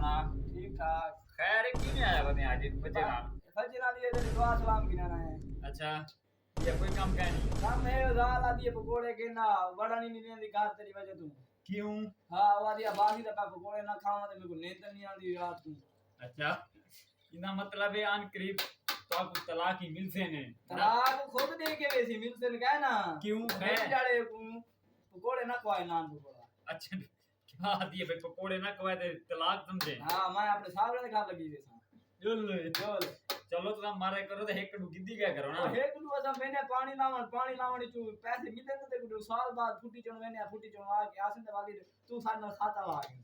सुना ठीक ठाक। खैर की नहीं आया बने आज बच्चे नाल फजर नाल ये दुआ सलाम गिनाना है। अच्छा ये कोई काम का नहीं काम है दाल आदि पकोड़े के ना बड़ा नहीं मिलने दी कार तेरी वजह तू। क्यों हां वादी बासी दा पकोड़े ना खावा ते मेरे को नींद नहीं आंदी रात को। अच्छा इना मतलब है आन करीब तो आपको तलाक ही मिल से ने तलाक खुद दे के वैसी मिलसे ने कहे ना क्यों है जाड़े पकोड़े ना खवाए नान पकोड़ा। अच्छा क्या दिए भाई पकोड़े ना खवाए ते तलाक समझे हां मैं अपने साहब ने घर लगी वैसा। चल चलो तो मारे करो तो एक गिद्दी क्या करो ना हे कुल वसा मैंने पानी लावण चू पैसे मिले तो देखो साल बाद फुटी चण मैंने फुटी चण आ के आसन ते वाली तू साथ में खाता ला के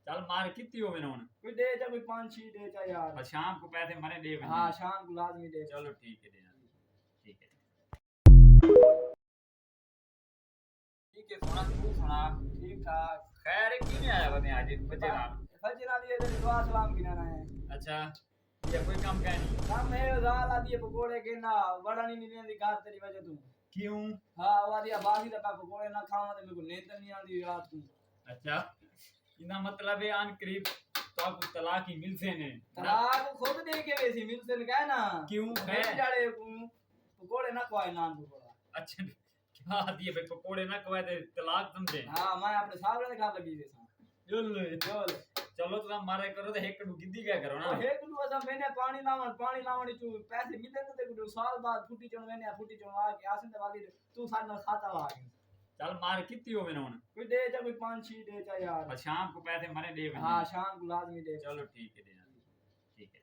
चल मार कितनी हो मैंने कोई दे जा कोई 5-6 दे जा यार। और शाम को पैसे मरे दे हां शाम को लाजमी दे। चलो ठीक है देना ठीक है सुना तू सुना ठीक ठाक। खैर की नहीं आया बने आज बच्चे नाल फजर नाल ये दुआ सलाम गिनाना है। अच्छा ये कोई काम का नहीं काम है दाल आदि पकोड़े के ना बड़ा नहीं मिलने दी कार तेरी वजह तू। क्यों हां वादी बासी दा पकोड़े ना खावा ते मेरे को नींद नहीं आंदी रात को। अच्छा इना मतलब है आन करीब तो आपको तलाक ही मिल से ने तलाक खुद दे के वैसी मिलसे ने कहे ना क्यों है जाड़े पकोड़े ना खवाए नान पकोड़ा। अच्छा क्या दिए भाई पकोड़े ना खवाए ते तलाक समझे हां मैं अपने साहब ने घर लगी वैसा। चलो तो मारे करो तो एक गिद्दी क्या करो ना हे कुल वसा मैंने पानी लावण चू पैसे मिले तो देखो साल बाद फुटी चण मैंने फुटी चण आ के आसन ते वाली तू साथ में खाता ला के। चल मार कितनी हो मैंने कोई दे जा कोई 5-6 दे जा यार। और शाम को पैसे मरे दे हां शाम को लाजमी दे। चलो ठीक है देना ठीक है